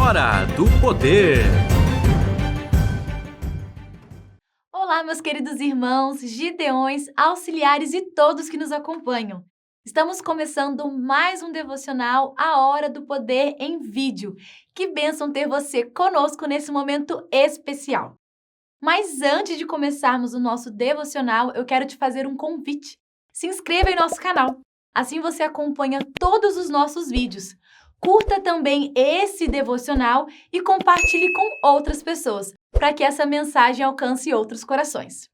Hora do Poder. Olá, meus queridos irmãos, gideões, auxiliares e todos que nos acompanham. Estamos começando mais um devocional, A Hora do Poder em vídeo. Que bênção ter você conosco nesse momento especial. Mas antes de começarmos o nosso devocional, eu quero te fazer um convite. Se inscreva em nosso canal. Assim você acompanha todos os nossos vídeos. Curta também esse devocional e compartilhe com outras pessoas, para que essa mensagem alcance outros corações.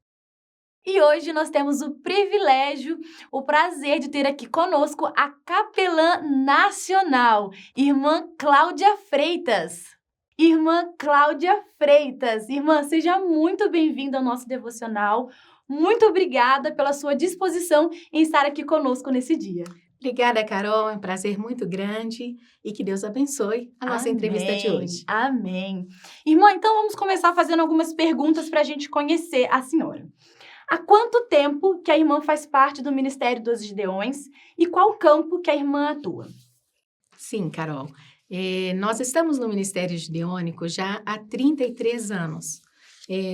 E hoje nós temos o privilégio, o prazer de ter aqui conosco a capelã nacional, Irmã Cláudia Freitas. Irmã Cláudia Freitas, irmã, seja muito bem-vinda ao nosso devocional. Muito obrigada pela sua disposição em estar aqui conosco nesse dia. Obrigada, Carol. É um prazer muito grande e que Deus abençoe a nossa entrevista de hoje. Amém. Irmã, então vamos começar fazendo algumas perguntas para a gente conhecer a senhora. Há quanto tempo que a irmã faz parte do Ministério dos Gideões e qual campo que a irmã atua? Sim, Carol. Nós estamos no Ministério Gideônico já há 33 anos.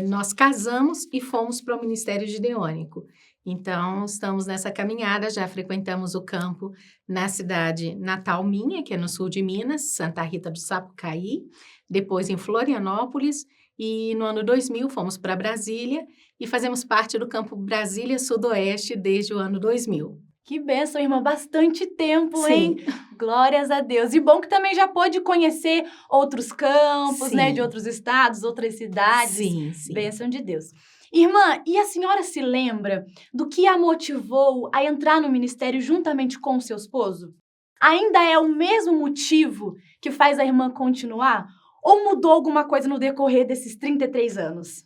Nós casamos e fomos para o Ministério Gideônico. Então, estamos nessa caminhada, já frequentamos o campo na cidade natal minha, que é no sul de Minas, Santa Rita do Sapucaí, depois em Florianópolis, e no ano 2000 fomos para Brasília e fazemos parte do campo Brasília Sudoeste desde o ano 2000. Que bênção, irmã, bastante tempo, Sim. hein? Glórias a Deus. E bom que também já pôde conhecer outros campos, Sim. né, de outros estados, outras cidades. Sim. Bênção de Deus. Irmã, e a senhora se lembra do que a motivou a entrar no ministério juntamente com o seu esposo? Ainda é o mesmo motivo que faz a irmã continuar? Ou mudou alguma coisa no decorrer desses 33 anos?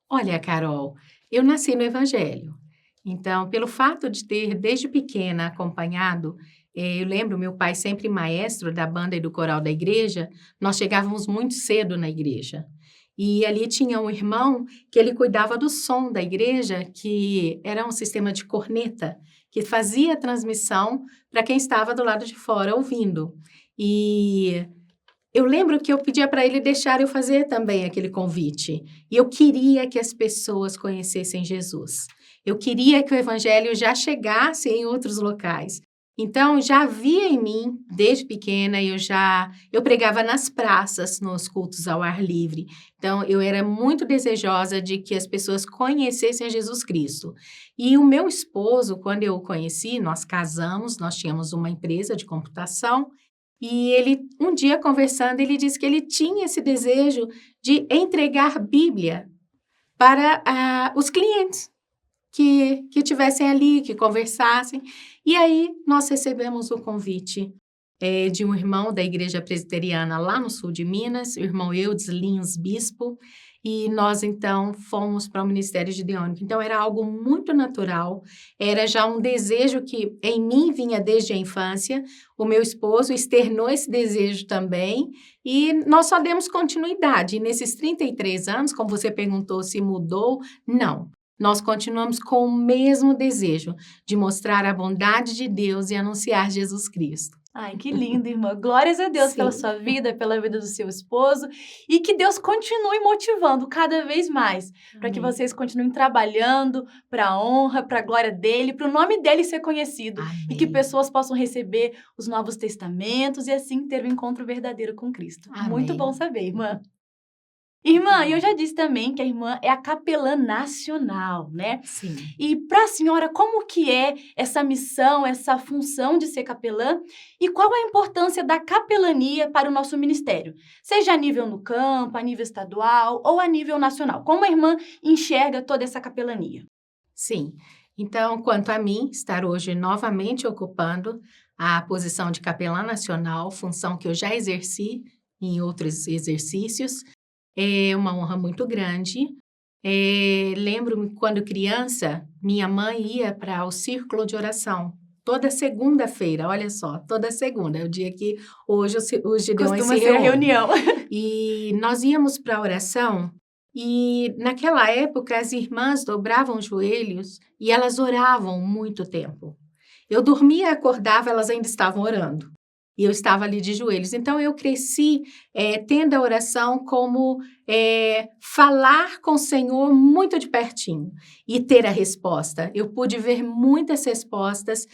Olha, Carol, eu nasci no Evangelho. Então, pelo fato de ter desde pequena acompanhado, eu lembro meu pai sempre maestro da banda e do coral da igreja, nós chegávamos muito cedo na igreja. E ali tinha um irmão que ele cuidava do som da igreja, que era um sistema de corneta, que fazia a transmissão para quem estava do lado de fora ouvindo. E eu lembro que eu pedia para ele deixar eu fazer também aquele convite. E eu queria que as pessoas conhecessem Jesus. Eu queria que o evangelho já chegasse em outros locais. Então, já havia em mim, desde pequena, eu pregava nas praças, nos cultos ao ar livre. Então, eu era muito desejosa de que as pessoas conhecessem a Jesus Cristo. E o meu esposo, quando eu o conheci, nós casamos, nós tínhamos uma empresa de computação, e ele, um dia conversando, ele disse que ele tinha esse desejo de entregar Bíblia para os clientes que tivessem ali, que conversassem. E aí, nós recebemos o convite de um irmão da Igreja Presbiteriana lá no sul de Minas, o irmão Eudes Lins Bispo, e nós, então, fomos para o Ministério Gideônico. Então, era algo muito natural, era já um desejo que em mim vinha desde a infância, o meu esposo externou esse desejo também, e nós só demos continuidade. E nesses 33 anos, como você perguntou se mudou, não. Nós continuamos com o mesmo desejo de mostrar a bondade de Deus e anunciar Jesus Cristo. Ai, que lindo, irmã. Glórias a Deus pela sua vida, pela vida do seu esposo. E que Deus continue motivando cada vez mais. Para que vocês continuem trabalhando para a honra, para a glória dele, para o nome dele ser conhecido. Amém. E que pessoas possam receber os novos testamentos e assim ter um encontro verdadeiro com Cristo. Amém. Muito bom saber, irmã. Irmã, eu já disse também que a irmã é a capelã nacional, né? Sim. E para a senhora, como que é essa missão, essa função de ser capelã? E qual a importância da capelania para o nosso ministério? Seja a nível no campo, a nível estadual ou a nível nacional. Como a irmã enxerga toda essa capelania? Sim. Então, quanto a mim, estar hoje novamente ocupando a posição de capelã nacional, função que eu já exerci em outros exercícios, é uma honra muito grande. Lembro-me quando criança, minha mãe ia para o círculo de oração. Toda segunda-feira, olha só, toda segunda, é o dia que hoje os gideões Costuma se ser a reúnem. reunião. E nós íamos para a oração e naquela época as irmãs dobravam os joelhos e elas oravam muito tempo. Eu dormia, acordava, elas ainda estavam orando. E eu estava ali de joelhos. Então, eu cresci tendo a oração como falar com o Senhor muito de pertinho e ter a resposta. Eu pude ver muitas respostas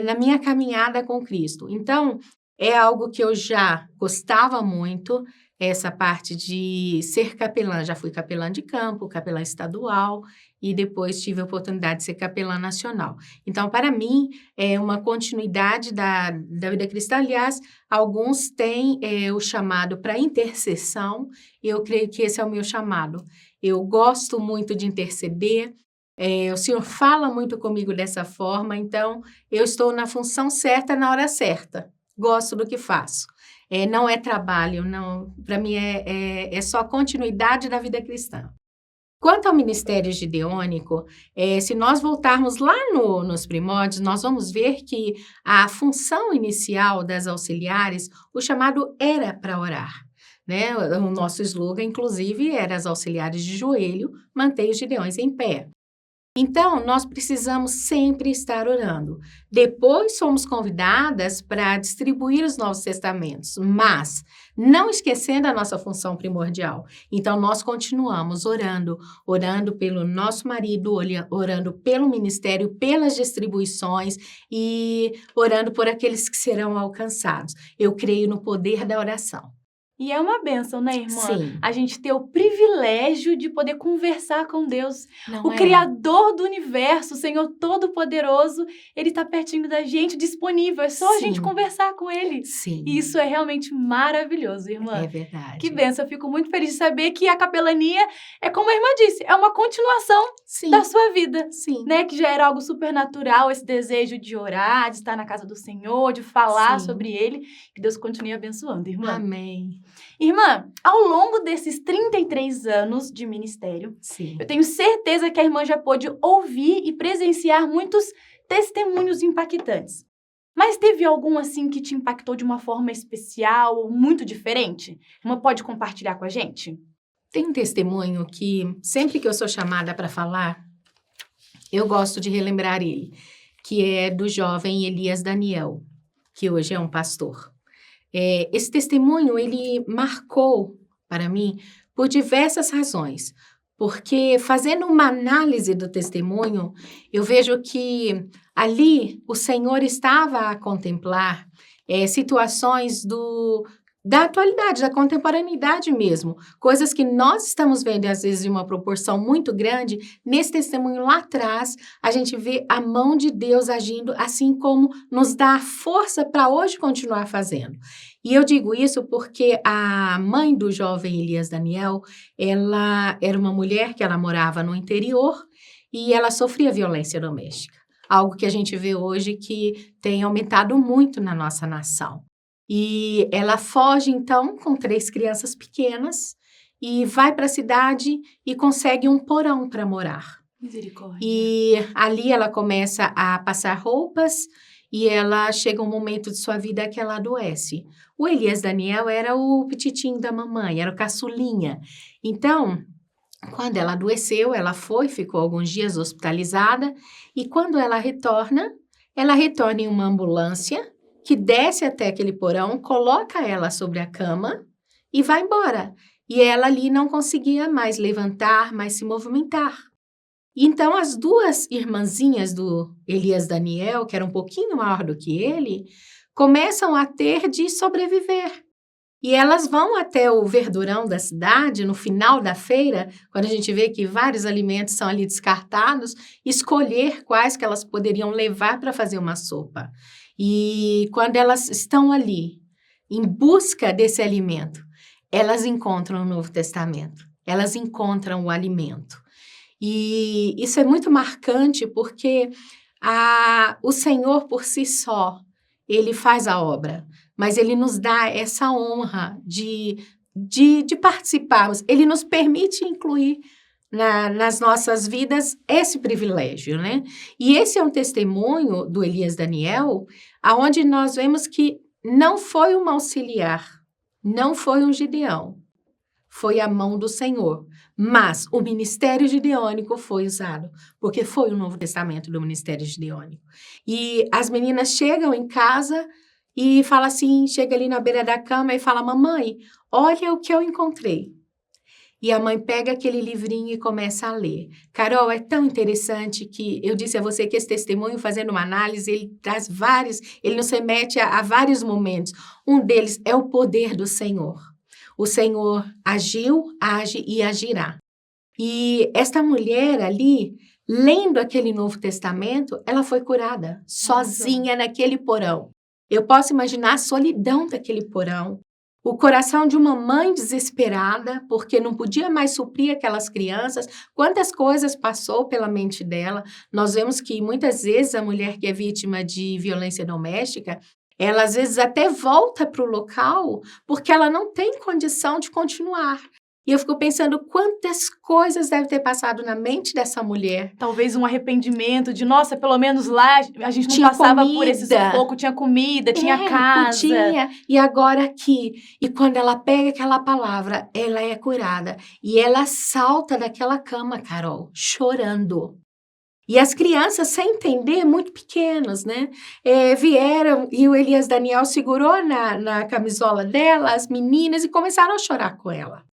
na minha caminhada com Cristo. Então, é algo que eu já gostava muito, essa parte de ser capelã. Já fui capelã de campo, capelã estadual e depois tive a oportunidade de ser capelã nacional. Então, para mim, é uma continuidade da vida cristã. Aliás, alguns têm o chamado para intercessão. Eu creio que esse é o meu chamado. Eu gosto muito de interceder. O Senhor fala muito comigo dessa forma, então eu estou na função certa, na hora certa. Gosto do que faço. Não é trabalho, não. Para mim é só continuidade da vida cristã. Quanto ao ministério gideônico, se nós voltarmos lá nos primórdios, nós vamos ver que a função inicial das auxiliares, o chamado era para orar. Né? O nosso slogan, inclusive, era as auxiliares de joelho, mantém os gideões em pé. Então, nós precisamos sempre estar orando. Depois somos convidadas para distribuir os Novos Testamentos, mas não esquecendo a nossa função primordial. Então, nós continuamos orando, orando pelo nosso marido, orando pelo ministério, pelas distribuições e orando por aqueles que serão alcançados. Eu creio no poder da oração. E é uma bênção, né, irmã? Sim. A gente ter o privilégio de poder conversar com Deus. Não O é? Criador do universo, o Senhor Todo-Poderoso, Ele está pertinho da gente, disponível. É só a gente Sim. conversar com Ele. Sim. E isso é realmente maravilhoso, irmã. É verdade. Que bênção. Eu fico muito feliz de saber que a capelania é, como a irmã disse, é uma continuação Sim. da sua vida. Sim. Né? Que já era algo supernatural, esse desejo de orar, de estar na casa do Senhor, de falar Sim. sobre Ele. Que Deus continue abençoando, irmã. Amém. Irmã, ao longo desses 33 anos de ministério, Sim. eu tenho certeza que a irmã já pôde ouvir e presenciar muitos testemunhos impactantes. Mas teve algum, assim, que te impactou de uma forma especial ou muito diferente? A irmã pode compartilhar com a gente? Tem um testemunho que, sempre que eu sou chamada para falar, eu gosto de relembrar ele, que é do jovem Elias Daniel, que hoje é um pastor. Esse testemunho, ele marcou para mim por diversas razões, porque fazendo uma análise do testemunho, eu vejo que ali o Senhor estava a contemplar situações da atualidade, da contemporaneidade mesmo, coisas que nós estamos vendo, às vezes, de uma proporção muito grande. Nesse testemunho lá atrás, a gente vê a mão de Deus agindo, assim como nos dá força para hoje continuar fazendo. E eu digo isso porque a mãe do jovem Elias Daniel, ela era uma mulher que ela morava no interior e ela sofria violência doméstica, algo que a gente vê hoje que tem aumentado muito na nossa nação. E ela foge, então, com 3 crianças pequenas e vai para a cidade e consegue um porão para morar. Misericórdia. E ali ela começa a passar roupas e ela chega um momento de sua vida que ela adoece. O Elias Daniel era o petitinho da mamãe, era o caçulinha. Então, quando ela adoeceu, ela ficou alguns dias hospitalizada e quando ela retorna em uma ambulância que desce até aquele porão, coloca ela sobre a cama e vai embora. E ela ali não conseguia mais levantar, mais se movimentar. Então, as 2 irmãzinhas do Elias Daniel, que era um pouquinho maior do que ele, começam a ter de sobreviver. E elas vão até o verdurão da cidade, no final da feira, quando a gente vê que vários alimentos são ali descartados, escolher quais que elas poderiam levar para fazer uma sopa. E quando elas estão ali, em busca desse alimento, elas encontram o Novo Testamento, elas encontram o alimento. E isso é muito marcante porque o Senhor por si só, Ele faz a obra, mas Ele nos dá essa honra de participarmos. Ele nos permite incluir nas nossas vidas esse privilégio, né? E esse é um testemunho do Elias Daniel, aonde nós vemos que não foi uma auxiliar, não foi um Gideão, foi a mão do Senhor. Mas o ministério gideônico foi usado, porque foi o Novo Testamento do ministério gideônico. E as meninas chegam em casa e fala assim, chega ali na beira da cama e fala, mamãe, olha o que eu encontrei. E a mãe pega aquele livrinho e começa a ler. Carol, é tão interessante que eu disse a você que esse testemunho, fazendo uma análise, ele traz vários, ele nos remete a vários momentos. Um deles é o poder do Senhor. O Senhor agiu, age e agirá. E esta mulher ali, lendo aquele Novo Testamento, ela foi curada, sozinha naquele porão. Eu posso imaginar a solidão daquele porão. O coração de uma mãe desesperada, porque não podia mais suprir aquelas crianças. Quantas coisas passou pela mente dela. Nós vemos que muitas vezes a mulher que é vítima de violência doméstica, ela às vezes até volta para o local porque ela não tem condição de continuar. E eu fico pensando quantas coisas deve ter passado na mente dessa mulher. Talvez um arrependimento de, nossa, pelo menos lá a gente não Tinha passava comida. por esse sufoco, tinha comida, tinha casa. Podia. E agora aqui. E quando ela pega aquela palavra, ela é curada. E ela salta daquela cama, Carol, chorando. E as crianças, sem entender, muito pequenos, né? Vieram e o Elias Daniel segurou na camisola dela, as meninas, e começaram a chorar com ela.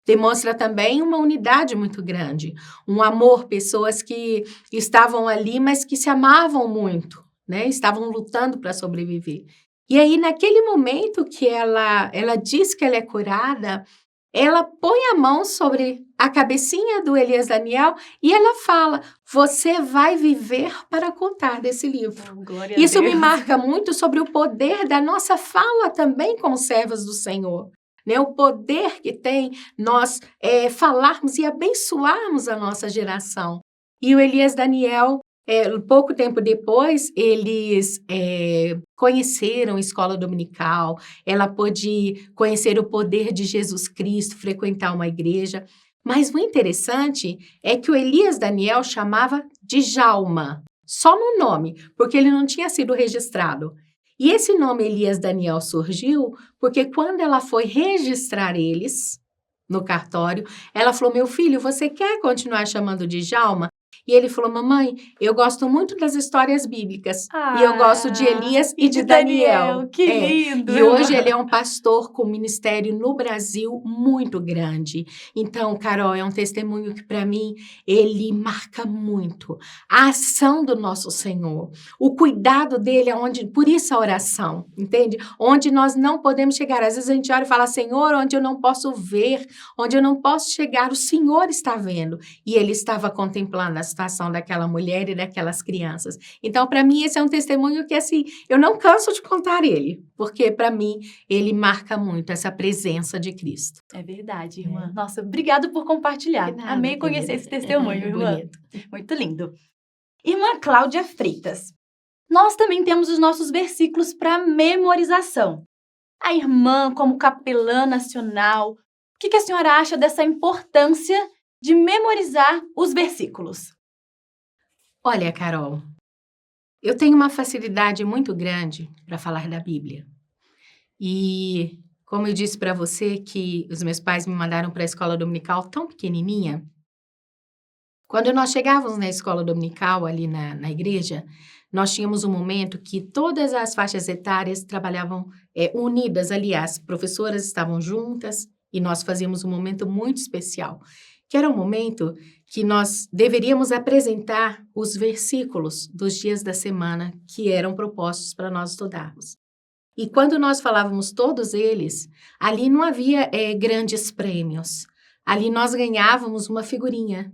Demonstra também uma unidade muito grande, um amor, pessoas que estavam ali, mas que se amavam muito, né? Estavam lutando para sobreviver. E aí, naquele momento que ela diz que ela é curada, ela põe a mão sobre a cabecinha do Elias Daniel e ela fala, você vai viver para contar desse livro. Glória a Isso Deus. me marca muito sobre o poder da nossa fala também como servas do Senhor. Né, o poder que tem nós falarmos e abençoarmos a nossa geração. E o Elias Daniel, pouco tempo depois, eles conheceram a escola dominical, ela pôde conhecer o poder de Jesus Cristo, frequentar uma igreja. Mas o interessante é que o Elias Daniel chamava de Djalma, só no nome, porque ele não tinha sido registrado. E esse nome Elias Daniel surgiu porque quando ela foi registrar eles no cartório, ela falou, meu filho, você quer continuar chamando de Djalma? E ele falou, mamãe, eu gosto muito das histórias bíblicas. E eu gosto de Elias e de Daniel. Que lindo! E hoje ele é um pastor com ministério no Brasil muito grande. Então, Carol, é um testemunho que para mim, ele marca muito. A ação do nosso Senhor. O cuidado dele, por isso a oração, entende? Onde nós não podemos chegar. Às vezes a gente olha e fala, Senhor, onde eu não posso ver, onde eu não posso chegar, o Senhor está vendo. E ele estava contemplando a situação daquela mulher e daquelas crianças. Então, para mim, esse é um testemunho que, assim, eu não canso de contar ele, porque, para mim, ele marca muito essa presença de Cristo. É verdade, irmã. Nossa, obrigado por compartilhar. De nada, Amei conhecer querida. esse testemunho, irmã. Bonito. Muito lindo. Irmã Cláudia Freitas, nós também temos os nossos versículos para memorização. A irmã, como capelã nacional, o que a senhora acha dessa importância de memorizar os versículos? Olha, Carol, eu tenho uma facilidade muito grande para falar da Bíblia. E, como eu disse para você, que os meus pais me mandaram para a escola dominical tão pequenininha, quando nós chegávamos na escola dominical, ali na igreja, nós tínhamos um momento que todas as faixas etárias trabalhavam unidas, aliás, professoras estavam juntas e nós fazíamos um momento muito especial, que era um momento que nós deveríamos apresentar os versículos dos dias da semana que eram propostos para nós estudarmos. E quando nós falávamos todos eles, ali não havia grandes prêmios. Ali nós ganhávamos uma figurinha.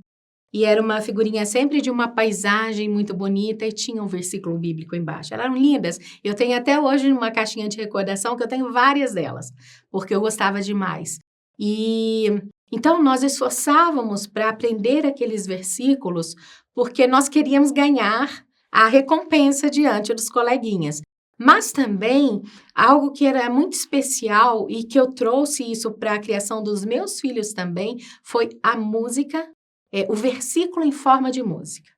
E era uma figurinha sempre de uma paisagem muito bonita e tinha um versículo bíblico embaixo. Elas eram lindas. Eu tenho até hoje uma caixinha de recordação, que eu tenho várias delas, porque eu gostava demais. E então nós esforçávamos para aprender aqueles versículos, porque nós queríamos ganhar a recompensa diante dos coleguinhas. Mas também, algo que era muito especial e que eu trouxe isso para a criação dos meus filhos também, foi a música, o versículo em forma de música.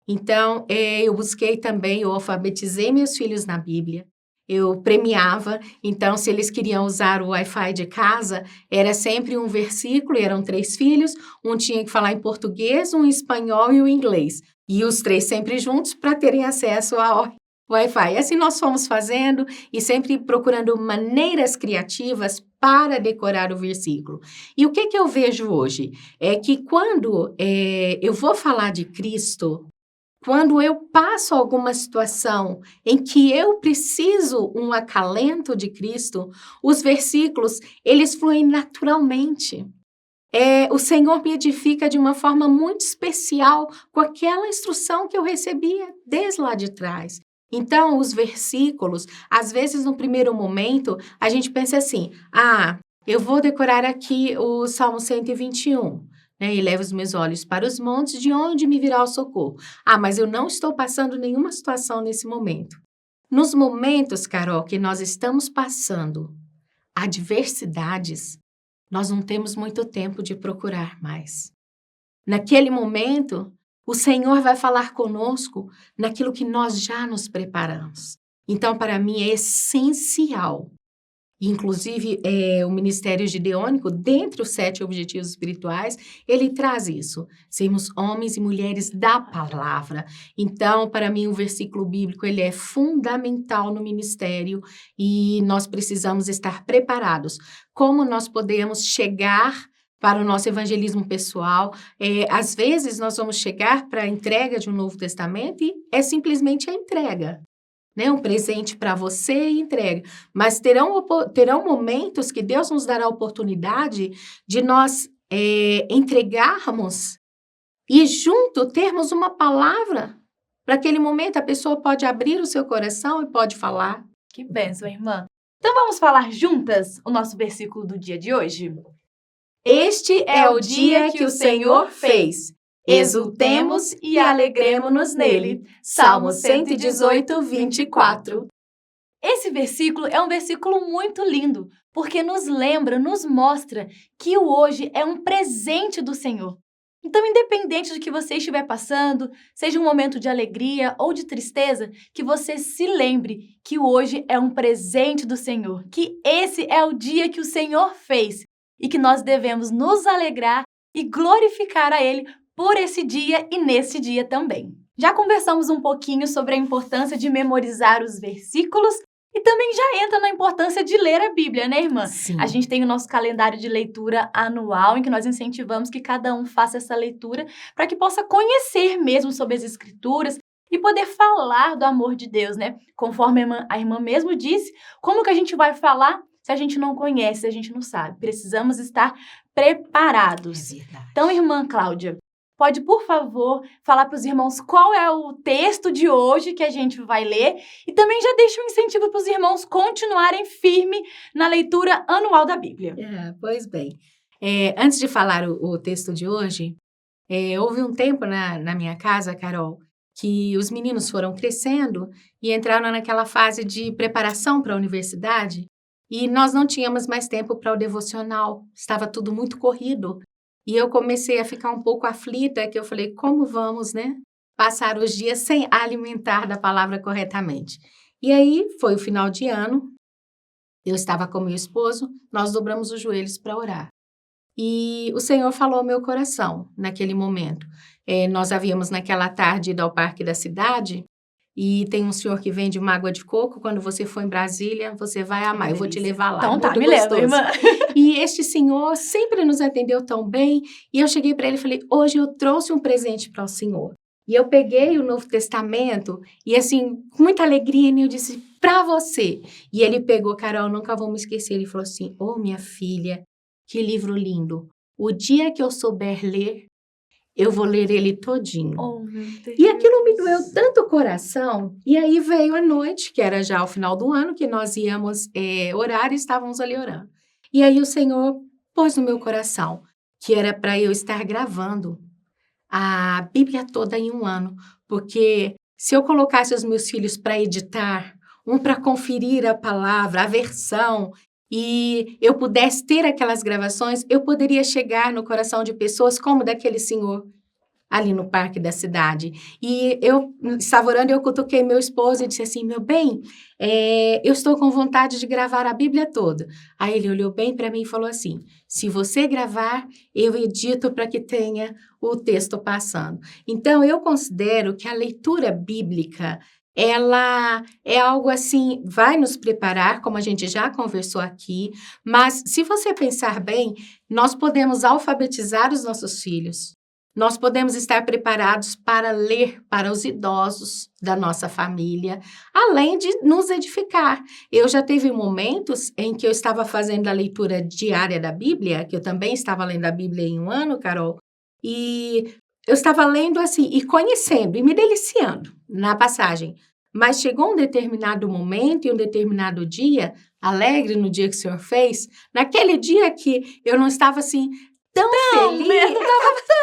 Então, eu busquei também, eu alfabetizei meus filhos na Bíblia, eu premiava, então se eles queriam usar o Wi-Fi de casa, era sempre um versículo, e eram 3 filhos, um tinha que falar em português, um em espanhol e um em inglês. E os 3 sempre juntos para terem acesso Wi-Fi. E assim nós fomos fazendo e sempre procurando maneiras criativas para decorar o versículo. E o que eu vejo hoje? É que quando eu vou falar de Cristo, quando eu passo alguma situação em que eu preciso um acalento de Cristo, os versículos, eles fluem naturalmente. O Senhor me edifica de uma forma muito especial com aquela instrução que eu recebia desde lá de trás. Então, os versículos, às vezes no primeiro momento, a gente pensa assim, eu vou decorar aqui o Salmo 121, né? E levo os meus olhos para os montes, de onde me virá o socorro? Mas eu não estou passando nenhuma situação nesse momento. Nos momentos, Carol, que nós estamos passando adversidades, nós não temos muito tempo de procurar mais. Naquele momento, o Senhor vai falar conosco naquilo que nós já nos preparamos. Então, para mim, é essencial. Inclusive, o Ministério Gideônico, dentre os 7 objetivos espirituais, ele traz isso. Sermos homens e mulheres da palavra. Então, para mim, o versículo bíblico, ele é fundamental no ministério e nós precisamos estar preparados. Como nós podemos chegar para o nosso evangelismo pessoal? Às vezes, nós vamos chegar para a entrega de um Novo Testamento e é simplesmente a entrega. Né, um presente para você e entrega. Mas terão momentos que Deus nos dará a oportunidade de nós entregarmos e junto termos uma palavra. Para aquele momento, a pessoa pode abrir o seu coração e pode falar. Que bênção, irmã. Então vamos falar juntas o nosso versículo do dia de hoje? Este é o dia que o Senhor fez. Exultemos e alegremo-nos nele. Salmo 118, 24. Esse versículo é um versículo muito lindo, porque nos lembra, nos mostra que o hoje é um presente do Senhor. Então, independente do que você estiver passando, seja um momento de alegria ou de tristeza, que você se lembre que o hoje é um presente do Senhor, que esse é o dia que o Senhor fez e que nós devemos nos alegrar e glorificar a Ele por esse dia e nesse dia também. Já conversamos um pouquinho sobre a importância de memorizar os versículos e também já entra na importância de ler a Bíblia, né, irmã? Sim. A gente tem o nosso calendário de leitura anual, em que nós incentivamos que cada um faça essa leitura para que possa conhecer mesmo sobre as Escrituras e poder falar do amor de Deus, né? Conforme a irmã mesmo disse, como que a gente vai falar se a gente não conhece, se a gente não sabe? Precisamos estar preparados. É verdade. Então, irmã Cláudia, pode, por favor, falar para os irmãos qual é o texto de hoje que a gente vai ler e também já deixa um incentivo para os irmãos continuarem firme na leitura anual da Bíblia. Pois bem, antes de falar o texto de hoje, houve um tempo na minha casa, Carol, que os meninos foram crescendo e entraram naquela fase de preparação para a universidade e nós não tínhamos mais tempo para o devocional, estava tudo muito corrido. E eu comecei a ficar um pouco aflita, que eu falei, como vamos, né, passar os dias sem alimentar da palavra corretamente? E aí, foi o final de ano, eu estava com meu esposo, nós dobramos os joelhos para orar. E o Senhor falou ao meu coração, naquele momento. Nós havíamos, naquela tarde, ido ao parque da cidade, e tem um senhor que vende uma água de coco, quando você for em Brasília, você vai amar, eu vou te levar lá. Então tá, muito me gostoso. leva, irmã. E este senhor sempre nos atendeu tão bem, e eu cheguei para ele e falei, hoje eu trouxe um presente para o senhor. E eu peguei o Novo Testamento, e assim, com muita alegria, eu disse, para você. E ele pegou, Carol, nunca vou me esquecer, ele falou assim, minha filha, que livro lindo. O dia que eu souber ler, eu vou ler ele todinho. Oh, meu Deus. E aquilo me doeu tanto o coração. E aí veio a noite, que era já o final do ano, que nós íamos orar e estávamos ali orando. E aí o Senhor pôs no meu coração que era para eu estar gravando a Bíblia toda em um ano. Porque se eu colocasse os meus filhos para editar, um para conferir a palavra, a versão, e eu pudesse ter aquelas gravações, eu poderia chegar no coração de pessoas como daquele senhor ali no parque da cidade. E eu estava orando e eu cutuquei meu esposo e disse assim, meu bem, eu estou com vontade de gravar a Bíblia toda. Aí ele olhou bem para mim e falou assim, se você gravar, eu edito para que tenha o texto passando. Então, eu considero que a leitura bíblica ela é algo assim, vai nos preparar, como a gente já conversou aqui, mas se você pensar bem, nós podemos alfabetizar os nossos filhos. Nós podemos estar preparados para ler para os idosos da nossa família, além de nos edificar. Eu já tive momentos em que eu estava fazendo a leitura diária da Bíblia, que eu também estava lendo a Bíblia em um ano, Carol, e eu estava lendo assim, e conhecendo, e me deliciando na passagem. Mas chegou um determinado momento e um determinado dia, alegre no dia que o Senhor fez, naquele dia que eu não estava assim tão feliz.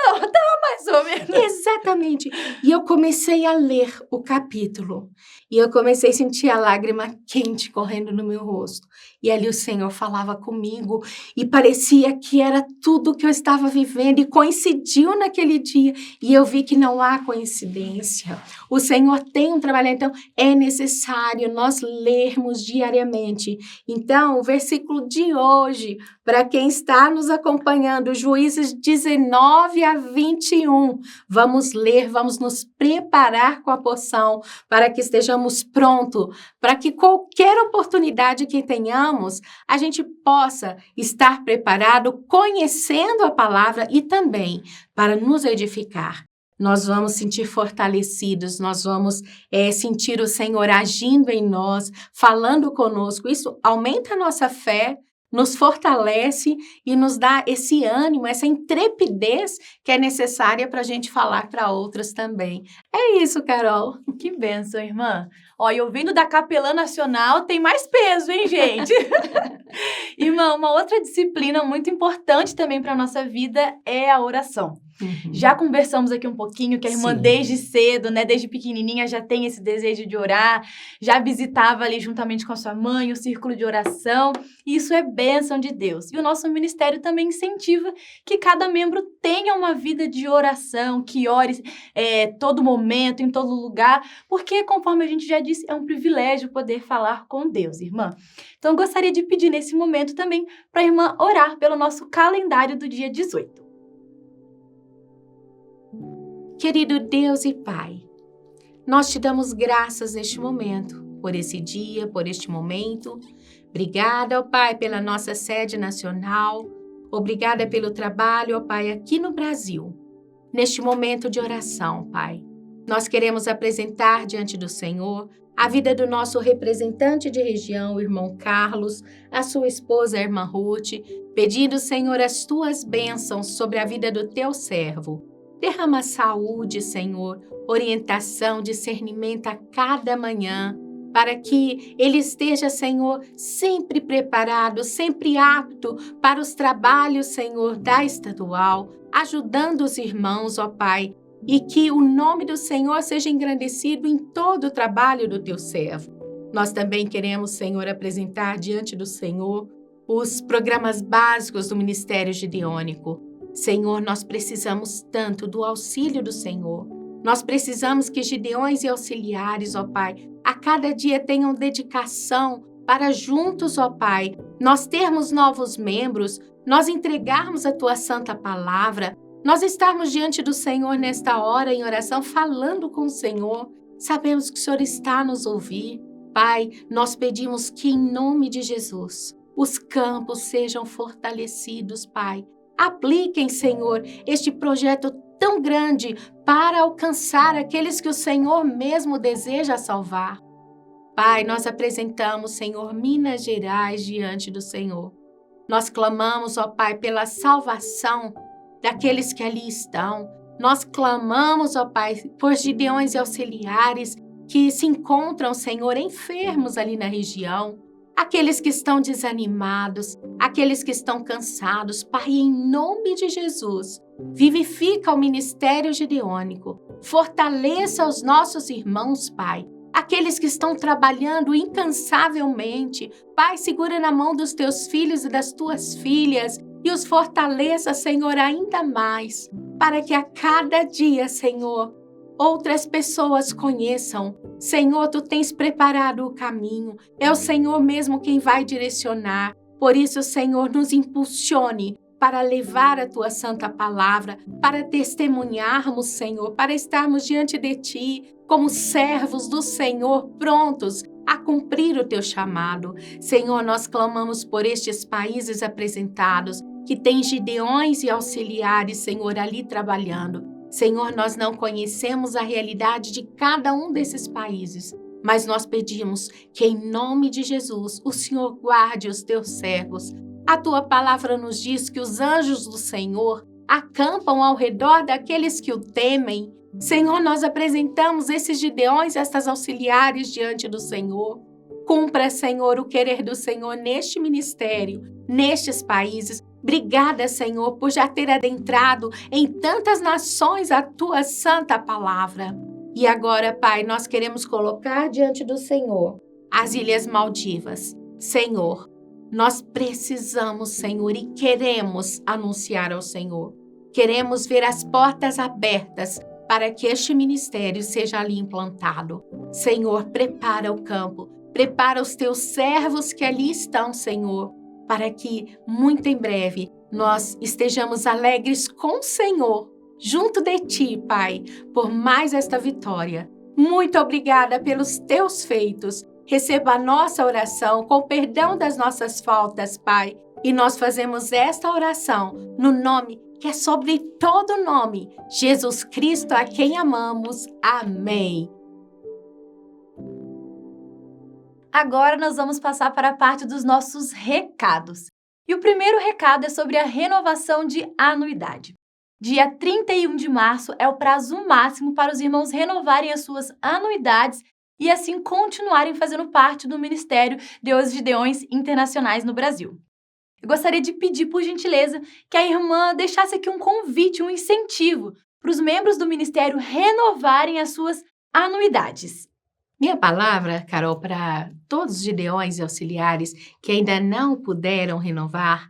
Não tava mais ou menos. Exatamente. E eu comecei a ler o capítulo. E eu comecei a sentir a lágrima quente correndo no meu rosto. E ali o Senhor falava comigo. E parecia que era tudo que eu estava vivendo. E coincidiu naquele dia. E eu vi que não há coincidência. O Senhor tem um trabalho. Então, é necessário nós lermos diariamente. Então, o versículo de hoje, para quem está nos acompanhando, Juízes 19 a 21. Vamos ler, vamos nos preparar com a porção para que estejamos prontos, para que qualquer oportunidade que tenhamos, a gente possa estar preparado, conhecendo a palavra e também para nos edificar. Nós vamos sentir fortalecidos, nós vamos sentir o Senhor agindo em nós, falando conosco. Isso aumenta a nossa fé, nos fortalece e nos dá esse ânimo, essa intrepidez que é necessária para a gente falar para outras também. É isso, Carol. Que bênção, irmã. Ó, e ouvindo da Capelã Nacional tem mais peso, hein, gente? Irmã, uma outra disciplina muito importante também para a nossa vida é a oração. Uhum. Já conversamos aqui um pouquinho que a irmã Sim. desde cedo, né, desde pequenininha já tem esse desejo de orar, já visitava ali juntamente com a sua mãe o círculo de oração, e isso é bênção de Deus. E o nosso ministério também incentiva que cada membro tenha uma vida de oração, que ore todo momento, em todo lugar, porque conforme a gente já disse, é um privilégio poder falar com Deus, irmã. Então eu gostaria de pedir nesse momento também para a irmã orar pelo nosso calendário do dia 18. Querido Deus e Pai, nós te damos graças neste momento, por esse dia, por este momento. Obrigada, ó Pai, pela nossa sede nacional. Obrigada pelo trabalho, ó Pai, aqui no Brasil. Neste momento de oração, Pai, nós queremos apresentar diante do Senhor a vida do nosso representante de região, o irmão Carlos, a sua esposa, a irmã Ruth, pedindo, Senhor, as tuas bênçãos sobre a vida do teu servo. Derrama saúde, Senhor, orientação, discernimento a cada manhã, para que ele esteja, Senhor, sempre preparado, sempre apto para os trabalhos, Senhor, da estadual, ajudando os irmãos, ó Pai, e que o nome do Senhor seja engrandecido em todo o trabalho do teu servo. Nós também queremos, Senhor, apresentar diante do Senhor os programas básicos do Ministério Gideônico. Senhor, nós precisamos tanto do auxílio do Senhor. Nós precisamos que gideões e auxiliares, ó Pai, a cada dia tenham dedicação para juntos, ó Pai, nós termos novos membros, nós entregarmos a Tua Santa Palavra, nós estarmos diante do Senhor nesta hora em oração, falando com o Senhor. Sabemos que o Senhor está a nos ouvir. Pai, nós pedimos que em nome de Jesus, os campos sejam fortalecidos, Pai. Apliquem, Senhor, este projeto tão grande para alcançar aqueles que o Senhor mesmo deseja salvar. Pai, nós apresentamos, Senhor, Minas Gerais diante do Senhor. Nós clamamos, ó Pai, pela salvação daqueles que ali estão. Nós clamamos, ó Pai, por gideões e auxiliares que se encontram, Senhor, enfermos ali na região. Aqueles que estão desanimados, aqueles que estão cansados, Pai, em nome de Jesus, vivifica o ministério gideônico, fortaleça os nossos irmãos, Pai, aqueles que estão trabalhando incansavelmente, Pai, segura na mão dos teus filhos e das tuas filhas e os fortaleça, Senhor, ainda mais, para que a cada dia, Senhor, outras pessoas conheçam. Senhor, Tu tens preparado o caminho. É o Senhor mesmo quem vai direcionar. Por isso, Senhor, nos impulsione para levar a tua santa palavra, para testemunharmos, Senhor, para estarmos diante de ti como servos do Senhor, prontos a cumprir o teu chamado. Senhor, nós clamamos por estes países apresentados, que têm gideões e auxiliares, Senhor, ali trabalhando. Senhor, nós não conhecemos a realidade de cada um desses países, mas nós pedimos que, em nome de Jesus, o Senhor guarde os teus servos. A tua palavra nos diz que os anjos do Senhor acampam ao redor daqueles que o temem. Senhor, nós apresentamos esses gideões, estas auxiliares diante do Senhor. Cumpra, Senhor, o querer do Senhor neste ministério, nestes países. Obrigada, Senhor, por já ter adentrado em tantas nações a tua santa palavra. E agora, Pai, nós queremos colocar diante do Senhor as Ilhas Maldivas. Senhor, nós precisamos, Senhor, e queremos anunciar ao Senhor. Queremos ver as portas abertas para que este ministério seja ali implantado. Senhor, prepara o campo, prepara os teus servos que ali estão, Senhor, para que muito em breve nós estejamos alegres com o Senhor, junto de ti, Pai, por mais esta vitória. Muito obrigada pelos teus feitos. Receba a nossa oração com perdão das nossas faltas, Pai. E nós fazemos esta oração no nome que é sobre todo nome, Jesus Cristo, a quem amamos. Amém. Agora nós vamos passar para a parte dos nossos recados. E o primeiro recado é sobre a renovação de anuidade. Dia 31 de março é o prazo máximo para os irmãos renovarem as suas anuidades e assim continuarem fazendo parte do Ministério Deus de Gideões Internacionais no Brasil. Eu gostaria de pedir, por gentileza, que a irmã deixasse aqui um convite, um incentivo para os membros do ministério renovarem as suas anuidades. Minha palavra, Carol, para todos os gideões e auxiliares que ainda não puderam renovar,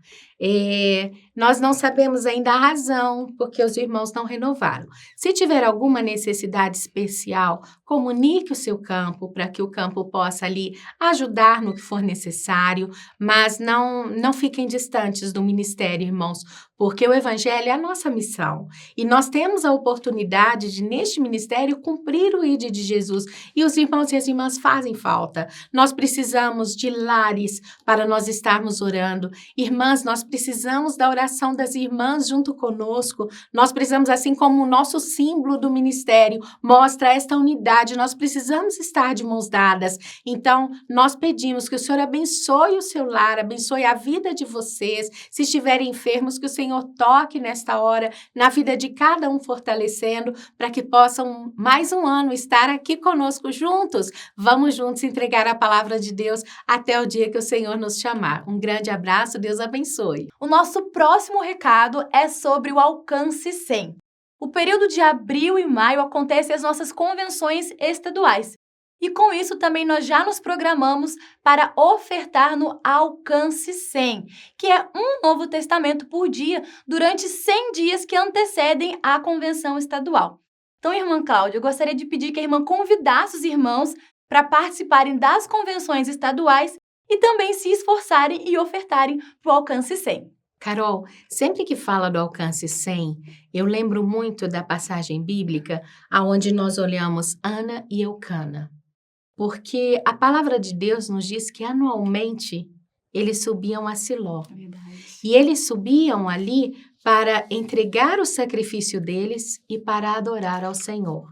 nós não sabemos ainda a razão porque os irmãos não renovaram. Se tiver alguma necessidade especial, comunique o seu campo para que o campo possa ali ajudar no que for necessário, mas não fiquem distantes do ministério, irmãos, porque o Evangelho é a nossa missão. E nós temos a oportunidade de, neste ministério, cumprir o ID de Jesus. E os irmãos e as irmãs fazem falta. Nós precisamos de lares para nós estarmos orando. Irmãs, nós precisamos da oração das irmãs junto conosco. Nós precisamos, assim como o nosso símbolo do ministério mostra esta unidade, nós precisamos estar de mãos dadas. Então, nós pedimos que o Senhor abençoe o seu lar, abençoe a vida de vocês. Se estiverem enfermos, que o Senhor toque nesta hora na vida de cada um, fortalecendo, para que possam mais um ano estar aqui conosco juntos. Vamos juntos entregar a palavra de Deus até o dia que o Senhor nos chamar. Um grande abraço, Deus abençoe. O nosso próximo recado é sobre o Alcance 100. O período de abril e maio acontecem as nossas convenções estaduais. E com isso também nós já nos programamos para ofertar no Alcance 100, que é um Novo Testamento por dia durante 100 dias que antecedem a convenção estadual. Então, irmã Cláudia, eu gostaria de pedir que a irmã convidasse os irmãos para participarem das convenções estaduais e também se esforçarem e ofertarem para o Alcance 100. Carol, sempre que fala do Alcance 100, eu lembro muito da passagem bíblica onde nós olhamos Ana e Eucana. Porque a palavra de Deus nos diz que anualmente eles subiam a Siló. Verdade. E eles subiam ali para entregar o sacrifício deles e para adorar ao Senhor.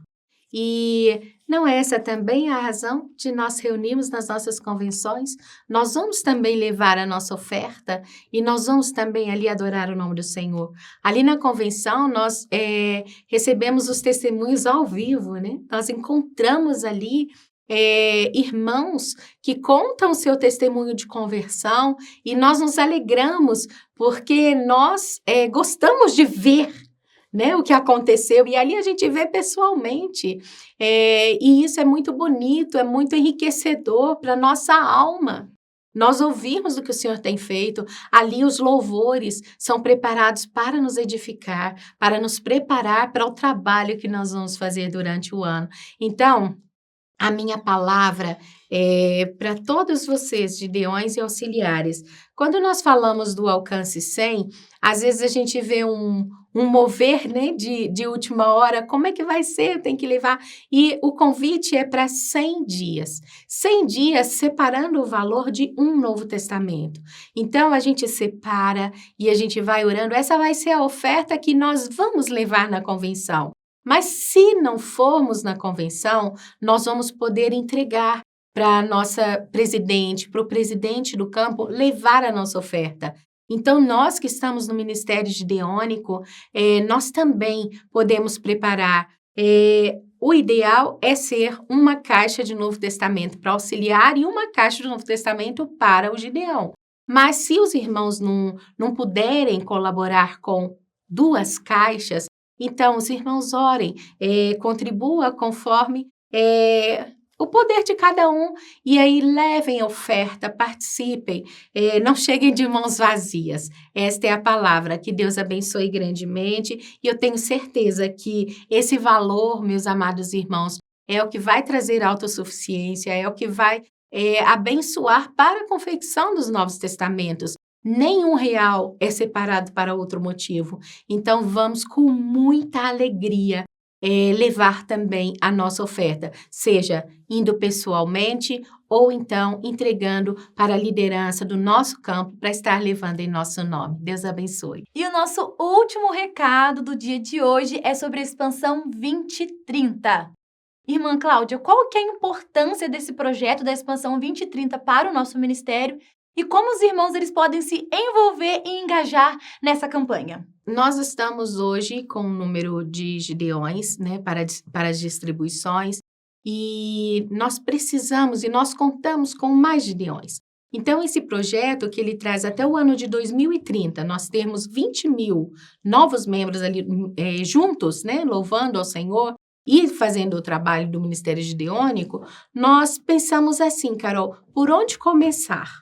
E não é essa também a razão de nós reunirmos nas nossas convenções? Nós vamos também levar a nossa oferta e nós vamos também ali adorar o nome do Senhor. Ali na convenção nós recebemos os testemunhos ao vivo, né? Nós encontramos ali irmãos que contam o seu testemunho de conversão e nós nos alegramos porque nós gostamos de ver, né, o que aconteceu, e ali a gente vê pessoalmente, e isso é muito bonito, é muito enriquecedor para a nossa alma. Nós ouvimos o que o Senhor tem feito, ali os louvores são preparados para nos edificar, para nos preparar para o trabalho que nós vamos fazer durante o ano. Então, a minha palavra é para todos vocês, gideões e auxiliares. Quando nós falamos do alcance 100, às vezes a gente vê um mover, né, de última hora, como é que vai ser? Tem que levar. E o convite é para 100 dias. 100 dias separando o valor de um Novo Testamento. Então, a gente separa e a gente vai orando. Essa vai ser a oferta que nós vamos levar na convenção. Mas se não formos na convenção, nós vamos poder entregar para a nossa presidente, para o presidente do campo, levar a nossa oferta. Então, nós que estamos no Ministério Gideônico, nós também podemos preparar. O ideal é ser uma caixa de Novo Testamento para auxiliar e uma caixa de Novo Testamento para o Gideão. Mas se os irmãos não puderem colaborar com 2 caixas, então, os irmãos orem, contribua conforme o poder de cada um, e aí levem a oferta, participem, não cheguem de mãos vazias. Esta é a palavra, que Deus abençoe grandemente, e eu tenho certeza que esse valor, meus amados irmãos, é o que vai trazer autossuficiência, é o que vai abençoar para a confecção dos Novos Testamentos. Nenhum real é separado para outro motivo. Então, vamos com muita alegria levar também a nossa oferta, seja indo pessoalmente ou então entregando para a liderança do nosso campo para estar levando em nosso nome. Deus abençoe. E o nosso último recado do dia de hoje é sobre a expansão 2030. Irmã Cláudia, qual que é a importância desse projeto da expansão 2030 para o nosso ministério e como os irmãos eles podem se envolver e engajar nessa campanha? Nós estamos hoje com um número de gideões, né, para as distribuições, e nós precisamos e nós contamos com mais gideões. Então, esse projeto que ele traz até o ano de 2030, nós temos 20.000 novos membros ali juntos, né, louvando ao Senhor e fazendo o trabalho do Ministério Gideônico, nós pensamos assim, Carol, por onde começar?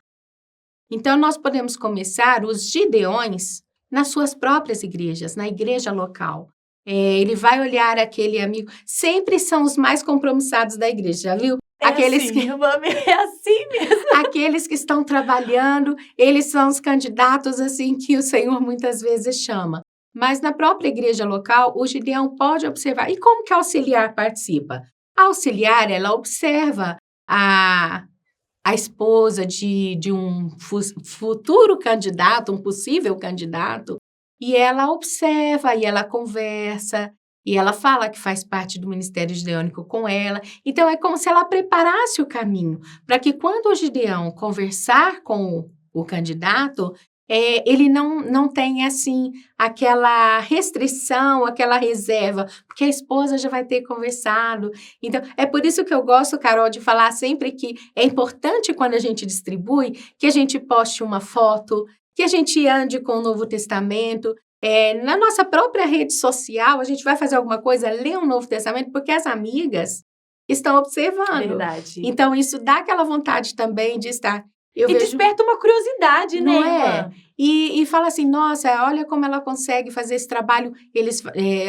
Então, nós podemos começar os gideões nas suas próprias igrejas, na igreja local. Ele vai olhar aquele amigo, sempre são os mais compromissados da igreja, já viu? Aqueles é assim mesmo. Aqueles que estão trabalhando, eles são os candidatos assim que o Senhor muitas vezes chama. Mas na própria igreja local, o gideão pode observar. E como que a auxiliar participa? A auxiliar, ela observa a esposa de um futuro candidato, um possível candidato, e ela observa, e ela conversa, e ela fala que faz parte do Ministério Gideônico com ela. Então, é como se ela preparasse o caminho, para que quando o Gideão conversar com o candidato, ele não tenha, assim, aquela restrição, aquela reserva, porque a esposa já vai ter conversado. Então, é por isso que eu gosto, Carol, de falar sempre que é importante, quando a gente distribui, que a gente poste uma foto, que a gente ande com o Novo Testamento. Na nossa própria rede social, a gente vai fazer alguma coisa, ler o Novo Testamento, porque as amigas estão observando. Verdade. Então, isso dá aquela vontade também de estar... desperta uma curiosidade, né, não irmã? E fala assim, nossa, olha como ela consegue fazer esse trabalho, eles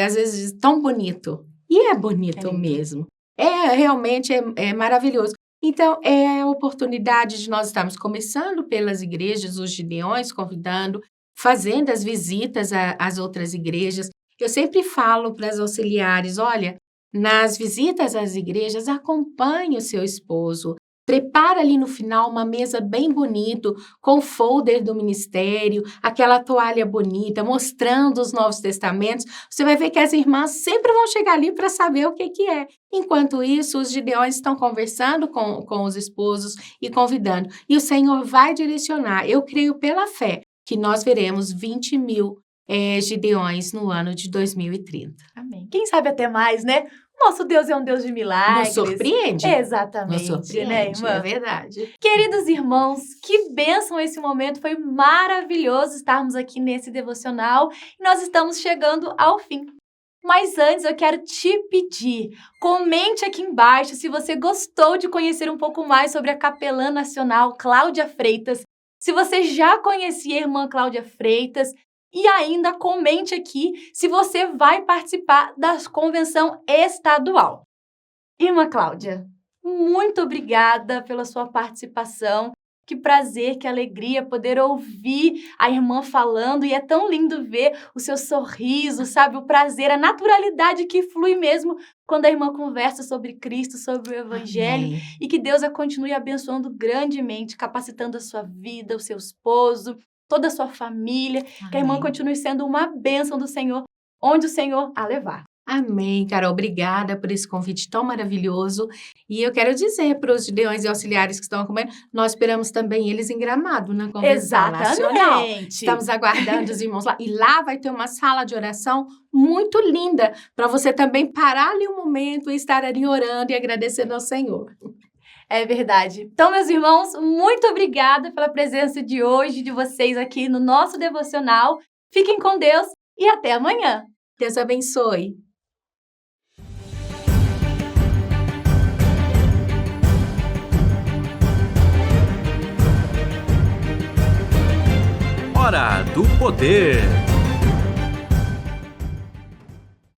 às vezes tão bonito. E é bonito mesmo. Realmente maravilhoso. Então, é a oportunidade de nós estarmos começando pelas igrejas, os gideões, convidando, fazendo as visitas às outras igrejas. Eu sempre falo para as auxiliares, olha, nas visitas às igrejas, acompanhe o seu esposo. Prepara ali no final uma mesa bem bonita, com o folder do ministério, aquela toalha bonita, mostrando os Novos Testamentos. Você vai ver que as irmãs sempre vão chegar ali para saber o que é. Enquanto isso, os gideões estão conversando com os esposos e convidando. E o Senhor vai direcionar. Eu creio pela fé que nós veremos 20.000 gideões no ano de 2030. Amém. Quem sabe até mais, né? Nosso Deus é um Deus de milagres. Nos surpreende. Exatamente, Nos surpreende, né, irmã? É verdade. Queridos irmãos, que bênção esse momento. Foi maravilhoso estarmos aqui nesse devocional. E nós estamos chegando ao fim. Mas antes eu quero te pedir, comente aqui embaixo se você gostou de conhecer um pouco mais sobre a capelã nacional Cláudia Freitas. Se você já conhecia a irmã Cláudia Freitas. E ainda comente aqui se você vai participar da convenção estadual. Irmã Cláudia, Muito obrigada pela sua participação. Que prazer, que alegria poder ouvir a irmã falando, e é tão lindo ver o seu sorriso, sabe, o prazer, a naturalidade que flui mesmo quando a irmã conversa sobre Cristo, sobre o evangelho, Amém. e que Deus a continue abençoando grandemente, capacitando a sua vida, o seu esposo, toda a sua família, que a irmã Amém. continue sendo uma bênção do Senhor, onde o Senhor a levar. Amém, Carol. Obrigada por esse convite tão maravilhoso. E eu quero dizer para os gideões e auxiliares que estão acompanhando, nós esperamos também eles em Gramado, na Convenção Nacional. Exatamente. Estamos aguardando os irmãos lá. E lá vai ter uma sala de oração muito linda, para você também parar ali um momento e estar ali orando e agradecendo ao Senhor. É verdade. Então, meus irmãos, muito obrigada pela presença de hoje, de vocês aqui no nosso devocional. Fiquem com Deus e até amanhã. Deus abençoe. Hora do Poder.